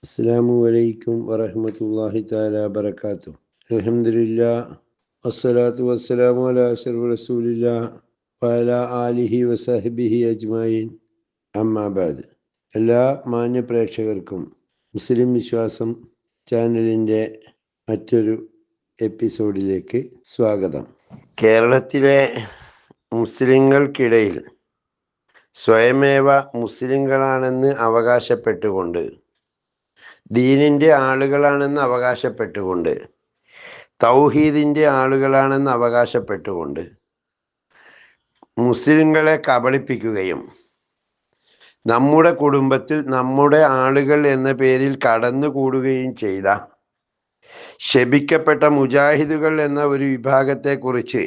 അസ്സലാമു അലൈക്കും വറഹ്മത്തുള്ളാഹി തആല വബറകാതുഹു. അൽഹംദുലില്ലാഹ് വസ്സലാത്തു വസ്സലാമു അലാ അഷ്റഫി റസൂലില്ലാഹ് വഅലാ ആലിഹി വസഹ്ബിഹി അജ്മഈൻ. അമ്മാ ബഅദ്. എല്ലാ മാന്യ പ്രേക്ഷകർക്കും മുസ്ലിം വിശ്വാസം ചാനലിൻ്റെ മറ്റൊരു എപ്പിസോഡിലേക്ക് സ്വാഗതം. കേരളത്തിലെ മുസ്ലിങ്ങൾക്കിടയിൽ സ്വയമേവ മുസ്ലിങ്ങളാണെന്ന് അവകാശപ്പെട്ടുകൊണ്ട്, ദീനിൻ്റെ ആളുകളാണെന്ന് അവകാശപ്പെട്ടുകൊണ്ട്, തൗഹീദിൻ്റെ ആളുകളാണെന്ന് അവകാശപ്പെട്ടുകൊണ്ട് മുസ്ലിങ്ങളെ കബളിപ്പിക്കുകയും നമ്മുടെ കുടുംബത്തിൽ നമ്മുടെ ആളുകൾ എന്ന പേരിൽ കടന്നുകൂടുകയും ചെയ്ത ശപിക്കപ്പെട്ട മുജാഹിദുകൾ എന്ന ഒരു വിഭാഗത്തെക്കുറിച്ച്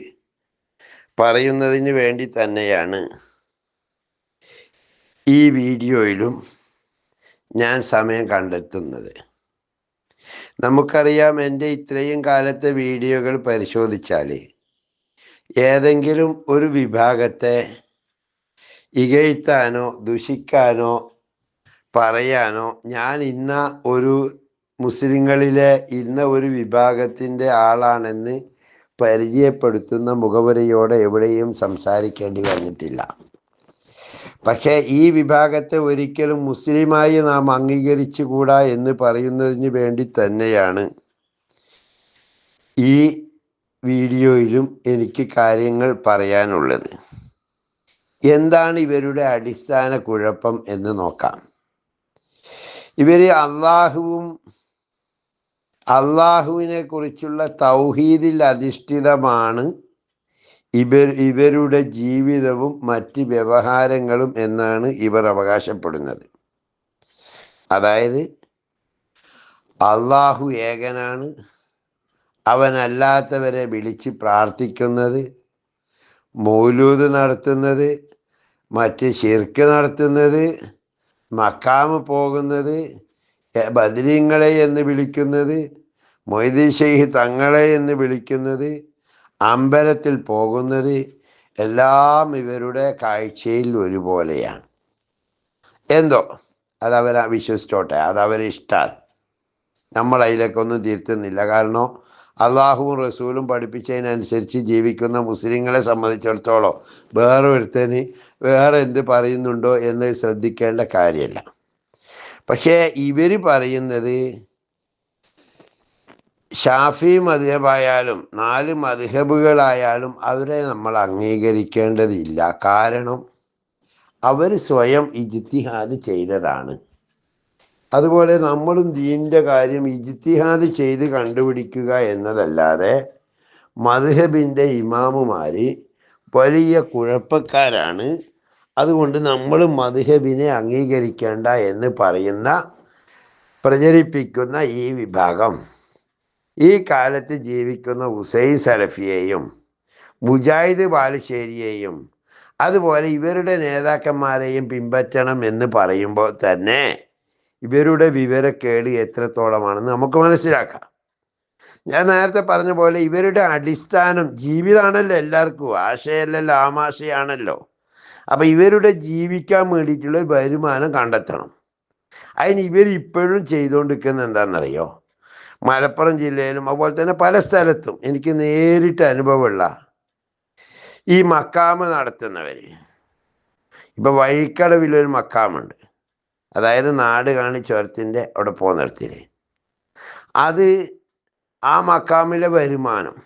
പറയുന്നതിന് വേണ്ടി തന്നെയാണ് ഈ വീഡിയോയിലും ഞാൻ സമയം കണ്ടെത്തുന്നത്. നമുക്കറിയാം, എൻ്റെ ഇത്രയും കാലത്തെ വീഡിയോകൾ പരിശോധിച്ചാൽ ഏതെങ്കിലും ഒരു വിഭാഗത്തെ ഇകഴ്ത്താനോ ദുഷിക്കാനോ പറയാനോ ഞാൻ ഇന്ന ഒരു മുസ്ലിങ്ങളിലെ ഇന്ന ഒരു വിഭാഗത്തിൻ്റെ ആളാണെന്ന് പരിചയപ്പെടുത്തുന്ന മുഖവുരയോടെ എവിടെയും സംസാരിക്കേണ്ടി വന്നിട്ടില്ല. പക്ഷേ ഈ വിഭാഗത്തെ ഒരിക്കലും മുസ്ലിമായി നാം അംഗീകരിച്ചുകൂടാ എന്ന് പറയുന്നതിന് വേണ്ടി തന്നെയാണ് ഈ വീഡിയോയിലും എനിക്ക് കാര്യങ്ങൾ പറയാനുള്ളത്. എന്താണ് ഇവരുടെ അടിസ്ഥാന കുഴപ്പം എന്ന് നോക്കാം. ഇവർ അള്ളാഹുവിനെ കുറിച്ചുള്ള തൗഹീദിൽ അധിഷ്ഠിതമാണ് ഇവരുടെ ജീവിതവും മറ്റ് വ്യവഹാരങ്ങളും എന്നാണ് ഇവർ അവകാശപ്പെടുന്നത്. അതായത് അള്ളാഹു ഏകനാണ്, അവനല്ലാത്തവരെ വിളിച്ച് പ്രാർത്ഥിക്കുന്നത്, മൗലൂദ് നടത്തുന്നത്, മറ്റ് ശിർക്ക് നടത്തുന്നത്, മക്കാമ് പോകുന്നത്, ബദരീങ്ങളെ എന്ന് വിളിക്കുന്നത്, മൊയ്തീൻ ഷെയ്ഖ് തങ്ങളെ എന്ന് വിളിക്കുന്നത്, അമ്പലത്തിൽ പോകുന്നത് എല്ലാം ഇവരുടെ കാഴ്ചയിൽ ഒരുപോലെയാണ്. എന്തോ അതവരെ വിശ്വസിച്ചോട്ടെ, അതവരെ ഇഷ്ടമാണ്. നമ്മൾ അതിലേക്കൊന്നും തിരുത്തുന്നില്ല. കാരണം അള്ളാഹുവും റസൂലും പഠിപ്പിച്ചതിനനുസരിച്ച് ജീവിക്കുന്ന മുസ്ലിങ്ങളെ സംബന്ധിച്ചിടത്തോളം വേറൊരുത്തന് വേറെ എന്ത് പറയുന്നുണ്ടോ എന്ന് ശ്രദ്ധിക്കേണ്ട കാര്യമല്ല. പക്ഷേ ഇവർ പറയുന്നത് ഷാഫി മദ്ഹബായാലും 4 മദ്ഹബുകളായാലും അവരെ നമ്മൾ അംഗീകരിക്കേണ്ടതില്ല. കാരണം അവർ സ്വയം ഇജ്തിഹാദ് ചെയ്തതാണ്. അതുപോലെ നമ്മളും ദീനിൻ്റെ കാര്യം ഇജ്തിഹാദ് ചെയ്ത് കണ്ടുപിടിക്കുക എന്നതല്ലാതെ മദ്ഹബിൻ്റെ ഇമാമുമാർ വലിയ കുഴപ്പക്കാരാണ്, അതുകൊണ്ട് നമ്മൾ മദ്ഹബിനെ അംഗീകരിക്കേണ്ട എന്ന് പ്രചരിപ്പിക്കുന്ന ഈ വിഭാഗം ഈ കാലത്ത് ജീവിക്കുന്ന ഹുസൈൻ സലഫിയെയും മുജാഹിദ് ബാലുശ്ശേരിയെയും അതുപോലെ ഇവരുടെ നേതാക്കന്മാരെയും പിൻപറ്റണം എന്ന് പറയുമ്പോൾ തന്നെ ഇവരുടെ വിവരക്കേട് എത്രത്തോളമാണെന്ന് നമുക്ക് മനസ്സിലാക്കാം. ഞാൻ നേരത്തെ പറഞ്ഞ പോലെ ഇവരുടെ അടിസ്ഥാനം ജീവിതമാണല്ലോ. എല്ലാവർക്കും ആശയല്ലല്ലോ, ആമാശയാണല്ലോ. അപ്പം ഇവരുടെ ജീവിക്കാൻ വേണ്ടിയിട്ടുള്ള വരുമാനം കണ്ടെത്തണം. അതിന് ഇവരിപ്പോഴും ചെയ്തുകൊണ്ടിരിക്കുന്നത് എന്താണെന്നറിയോ? മലപ്പുറം ജില്ലയിലും അതുപോലെ തന്നെ പല സ്ഥലത്തും എനിക്ക് നേരിട്ട് അനുഭവമുള്ള ഈ മക്കാമ് നടത്തുന്നവർ, ഇപ്പം വഴിക്കടവിലൊരു മക്കാമുണ്ട്, അതായത് നാട് കാണി ചുരത്തിൻ്റെ അവിടെ പോകുന്നിടത്തിൽ, അത് ആ മക്കാമിലെ വരുമാനം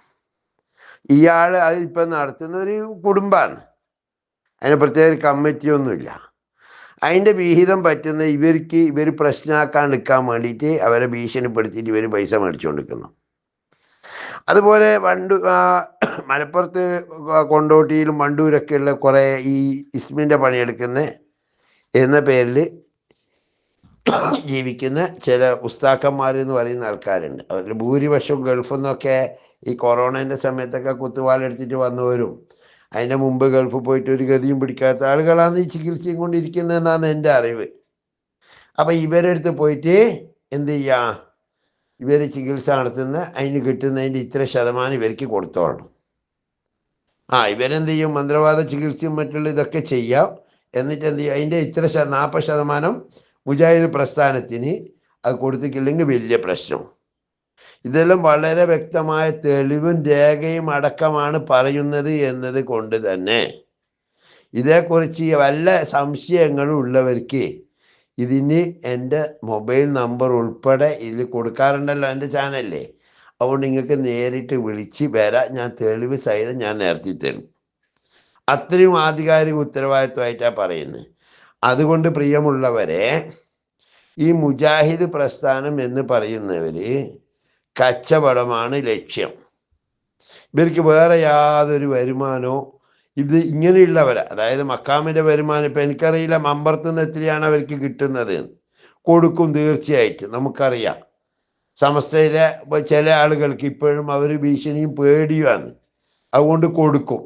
ഇയാൾ അതിപ്പം നടത്തുന്ന ഒരു കുടുംബമാണ്. അതിന് പ്രത്യേക കമ്മിറ്റിയൊന്നുമില്ല. അതിൻ്റെ വിഹിതം പറ്റുന്ന ഇവർ പ്രശ്നമാക്കാൻ വേണ്ടിയിട്ട് അവരെ ഭീഷണിപ്പെടുത്തിയിട്ട് ഇവർ പൈസ മേടിച്ചുകൊണ്ടിരിക്കുന്നു. അതുപോലെ മലപ്പുറത്ത് കൊണ്ടോട്ടിയിലും വണ്ടൂരൊക്കെയുള്ള കുറേ ഈ ഇസ്മിൻ്റെ പണിയെടുക്കുന്ന എന്ന പേരിൽ ജീവിക്കുന്ന ചില ഉസ്താക്കന്മാരെന്ന് പറയുന്ന ആൾക്കാരുണ്ട്. അവരിൽ ഭൂരിപക്ഷം ഗൾഫിൽ നിന്നൊക്കെ ഈ കൊറോണേൻ്റെ സമയത്തൊക്കെ കുത്തുവാലെടുത്തിട്ട് വന്നവരും അതിൻ്റെ മുമ്പ് ഗൾഫിൽ പോയിട്ട് ഒരു ഗതിയും പിടിക്കാത്ത ആളുകളാണ് ഈ ചികിത്സയും കൊണ്ടിരിക്കുന്നതെന്നാണ് എൻ്റെ അറിവ്. അപ്പം ഇവരെടുത്ത് പോയിട്ട് എന്ത് ചെയ്യുക, ഇവർ ചികിത്സ നടത്തുന്ന അതിന് കിട്ടുന്നതിൻ്റെ ഇത്ര ശതമാനം ഇവർക്ക് കൊടുത്തോളണം. ഇവരെന്ത് ചെയ്യും, മന്ത്രവാദ ചികിത്സയും മറ്റുള്ള ഇതൊക്കെ ചെയ്യാം. എന്നിട്ട് എന്ത് ചെയ്യും, അതിൻ്റെ ഇത്ര 40% മുജാഹിദ് പ്രസ്ഥാനത്തിന്, അത് കൊടുത്തിട്ടില്ലെങ്കിൽ വലിയ പ്രശ്നം. ഇതെല്ലാം വളരെ വ്യക്തമായ തെളിവും രേഖയും അടക്കമാണ് പറയുന്നത് എന്നത് കൊണ്ട് തന്നെ ഇതേക്കുറിച്ച് വല്ല സംശയങ്ങളും ഉള്ളവർക്ക് ഇതിന് എൻ്റെ മൊബൈൽ നമ്പർ ഉൾപ്പെടെ ഇതിൽ കൊടുക്കാറുണ്ടല്ലോ എൻ്റെ ചാനലിൽ. അതുകൊണ്ട് നിങ്ങൾക്ക് നേരിട്ട് വിളിച്ച് വരാം, ഞാൻ തെളിവ് സഹിതം ഞാൻ നിരത്തി തരും. അത്രയും ആധികാരിക ഉത്തരവാദിത്വമായിട്ടാണ് പറയുന്നത്. അതുകൊണ്ട് പ്രിയമുള്ളവരെ, ഈ മുജാഹിദ് പ്രസ്ഥാനം എന്ന് പറയുന്നവർ കച്ചവടമാണ് ലക്ഷ്യം. ഇവർക്ക് വേറെ യാതൊരു വരുമാനവും ഇത് ഇങ്ങനെയുള്ളവരെ, അതായത് മക്കാമിൻ്റെ വരുമാനം ഇപ്പം എനിക്കറിയില്ല മമ്പറത്ത് നിന്ന് എത്രയാണ് അവർക്ക് കിട്ടുന്നത്. കൊടുക്കും തീർച്ചയായിട്ടും, നമുക്കറിയാം. സമസ്തയിലെ ചില ആളുകൾക്ക് ഇപ്പോഴും അവർ ഭീഷണിയും പേടിയുമാണ്, അതുകൊണ്ട് കൊടുക്കും.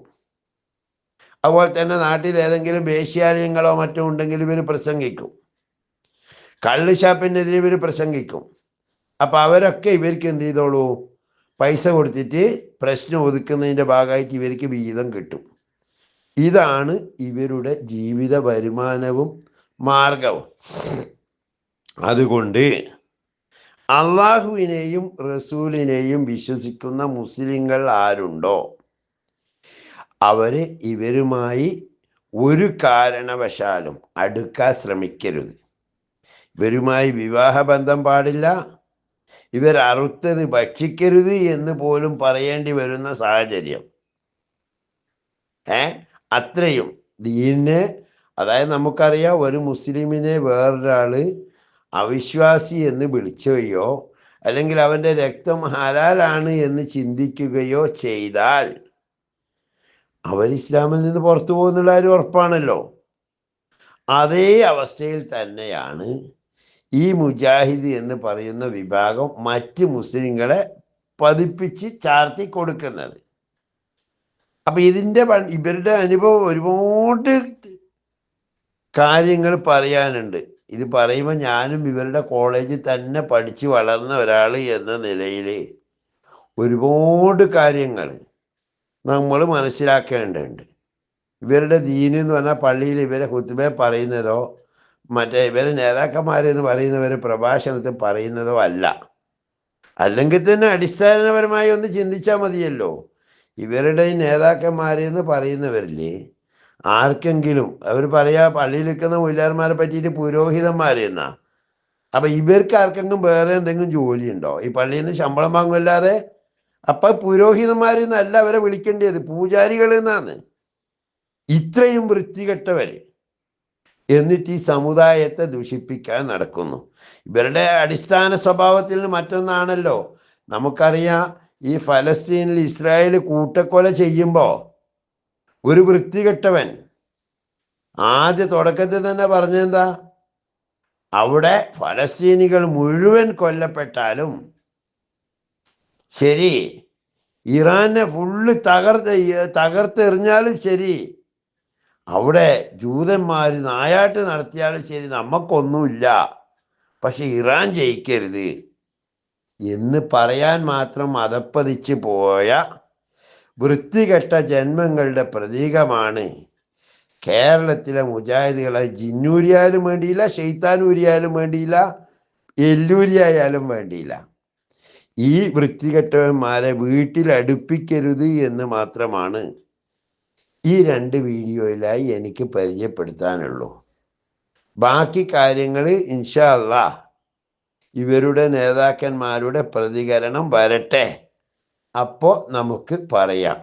അതുപോലെ തന്നെ നാട്ടിൽ ഏതെങ്കിലും വേശ്യാലയങ്ങളോ മറ്റോ ഉണ്ടെങ്കിൽ ഇവർ പ്രസംഗിക്കും, കള്ള് ഷാപ്പിനെതിരെ ഇവർ പ്രസംഗിക്കും. അപ്പം അവരൊക്കെ ഇവർക്ക് എന്ത് ചെയ്തോളൂ, പൈസ കൊടുത്തിട്ട് പ്രശ്നം ഒതുക്കുന്നതിൻ്റെ ഭാഗമായിട്ട് ഇവർക്ക് വീതം കിട്ടും. ഇതാണ് ഇവരുടെ ജീവിത വരുമാനവും മാർഗവും. അതുകൊണ്ട് അള്ളാഹുവിനെയും റസൂലിനെയും വിശ്വസിക്കുന്ന മുസ്ലിങ്ങൾ ആരുണ്ടോ അവർ ഇവരുമായി ഒരു കാരണവശാലും അടുക്കാൻ ശ്രമിക്കരുത്. ഇവരുമായി വിവാഹബന്ധം പാടില്ല, ഇവർ അറുത്തത് ഭക്ഷിക്കരുത് എന്ന് പോലും പറയേണ്ടി വരുന്ന സാഹചര്യം. അത്രയും ദീനിനെ, അതായത് നമുക്കറിയാം, ഒരു മുസ്ലിമിനെ വേറൊരാൾ അവിശ്വാസി എന്ന് വിളിക്കുകയോ അല്ലെങ്കിൽ അവൻ്റെ രക്തം ഹലാലാണ് എന്ന് ചിന്തിക്കുകയോ ചെയ്താൽ അവർ ഇസ്ലാമിൽ നിന്ന് പുറത്തു പോകുന്നുള്ള ഒരു ഉറപ്പാണല്ലോ. അതേ അവസ്ഥയിൽ തന്നെയാണ് ഈ മുജാഹിദ് എന്ന് പറയുന്ന വിഭാഗം മറ്റ് മുസ്ലിങ്ങളെ പതിപ്പിച്ച് ചാർത്തി കൊടുക്കുന്നത്. അപ്പം ഇവരുടെ അനുഭവം ഒരുപാട് കാര്യങ്ങൾ പറയാനുണ്ട്. ഇത് പറയുമ്പോൾ ഞാനും ഇവരുടെ കോളേജിൽ തന്നെ പഠിച്ച് വളർന്ന ഒരാൾ എന്ന നിലയിൽ ഒരുപാട് കാര്യങ്ങൾ നമ്മൾ മനസ്സിലാക്കേണ്ടതുണ്ട്. ഇവരുടെ ദീന് എന്ന് പറഞ്ഞാൽ പള്ളിയിൽ ഇവരെ ഖുത്ബ പറയുന്നതോ മറ്റേ ഇവരെ നേതാക്കന്മാരെന്ന് പറയുന്നവർ പ്രഭാഷണത്തിൽ പറയുന്നതോ അല്ല. അല്ലെങ്കിൽ തന്നെ അടിസ്ഥാനപരമായി ഒന്ന് ചിന്തിച്ചാൽ മതിയല്ലോ. ഇവരുടെ ഈ നേതാക്കന്മാരെന്ന് പറയുന്നവരില്ലേ ആർക്കെങ്കിലും അവർ പറയാ പള്ളിയിൽ നിൽക്കുന്ന മുല്ലാന്മാരെ പറ്റിയിട്ട് പുരോഹിതന്മാരെന്നാ. അപ്പം ഇവർക്ക് ആർക്കെങ്കിലും വേറെ എന്തെങ്കിലും ജോലി ഉണ്ടോ? ഈ പള്ളിയിൽ നിന്ന് ശമ്പളം വാങ്ങുമല്ലാതെ. അപ്പം പുരോഹിതന്മാരെന്നല്ല അവരെ വിളിക്കേണ്ടത്, പൂജാരികൾ എന്നാണ്. ഇത്രയും വൃത്തികെട്ടവർ എന്നിട്ട് ഈ സമുദായത്തെ ദൂഷിപ്പിക്കാൻ നടക്കുന്നു. ഇവരുടെ അടിസ്ഥാന സ്വഭാവത്തിൽ നിന്ന് മറ്റൊന്നാണല്ലോ. നമുക്കറിയാം, ഈ ഫലസ്തീനിൽ ഇസ്രായേൽ കൂട്ടക്കൊല ചെയ്യുമ്പോൾ ഒരു വൃത്തികെട്ടവൻ ആദ്യ തുടക്കത്തിൽ തന്നെ പറഞ്ഞെന്താ, അവിടെ ഫലസ്തീനികൾ മുഴുവൻ കൊല്ലപ്പെട്ടാലും ശരി, ഇറാനെ ഫുള്ള് തകർത്തെറിഞ്ഞാലും ശരി, അവിടെ ജൂതന്മാർ നായാട്ട് നടത്തിയാലും ശരി, നമുക്കൊന്നുമില്ല, പക്ഷെ ഇറാൻ ജയിക്കരുത് എന്ന് പറയാൻ മാത്രം അധപ്പതിച്ച് പോയ വൃത്തികെട്ട ജന്മങ്ങളുടെ പ്രതീകമാണ് കേരളത്തിലെ മുജാഹിദുകളെ. ജിന്നൂരിയായാലും വേണ്ടിയില്ല, ഷെയ്ത്താനൂരിയായാലും വേണ്ടിയില്ല, എല്ലൂരിയായാലും വേണ്ടിയില്ല. ഈ വൃത്തികെട്ടവന്മാരെ വീട്ടിലടുപ്പിക്കരുത് എന്ന് മാത്രമാണ് ഈ 2 വീഡിയോയിലായി എനിക്ക് പരിചയപ്പെടുത്താനുള്ളൂ. ബാക്കി കാര്യങ്ങൾ ഇൻഷാ അല്ലാഹ് ഇവരുടെ നേതാക്കന്മാരുടെ പ്രതികരണം വരട്ടെ, അപ്പോൾ നമുക്ക് പറയാം.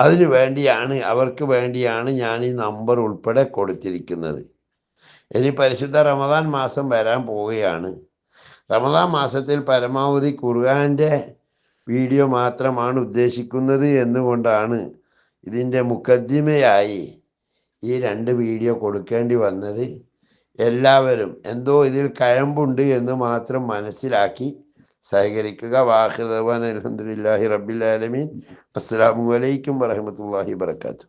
അതിനു വേണ്ടിയാണ്, അവർക്ക് വേണ്ടിയാണ് ഞാൻ ഈ നമ്പർ ഉൾപ്പെടെ കൊടുത്തിരിക്കുന്നത്. ഇനി പരിശുദ്ധ റമദാൻ മാസം വരാൻ പോവുകയാണ്. റമദാൻ മാസത്തിൽ പരമാവധി ഖുർആൻ്റെ വീഡിയോ മാത്രമാണ് ഉദ്ദേശിക്കുന്നത് എന്നുകൊണ്ടാണ് ഇതിൻ്റെ മുഖദ്ദിമയായി ഈ 2 വീഡിയോ കൊടുക്കേണ്ടി വന്നത്. എല്ലാവരും എന്തോ ഇതിൽ കഴമ്പുണ്ട് എന്ന് മാത്രം മനസ്സിലാക്കി സഹകരിക്കുക. വാഹിർ ദഅ്വാനാ അൽഹംദുലില്ലാഹി റബ്ബിൽ ആലമീൻ. അസ്സലാമു അലൈക്കും വറഹ്മത്തുള്ളാഹി വബറകാതുഹു.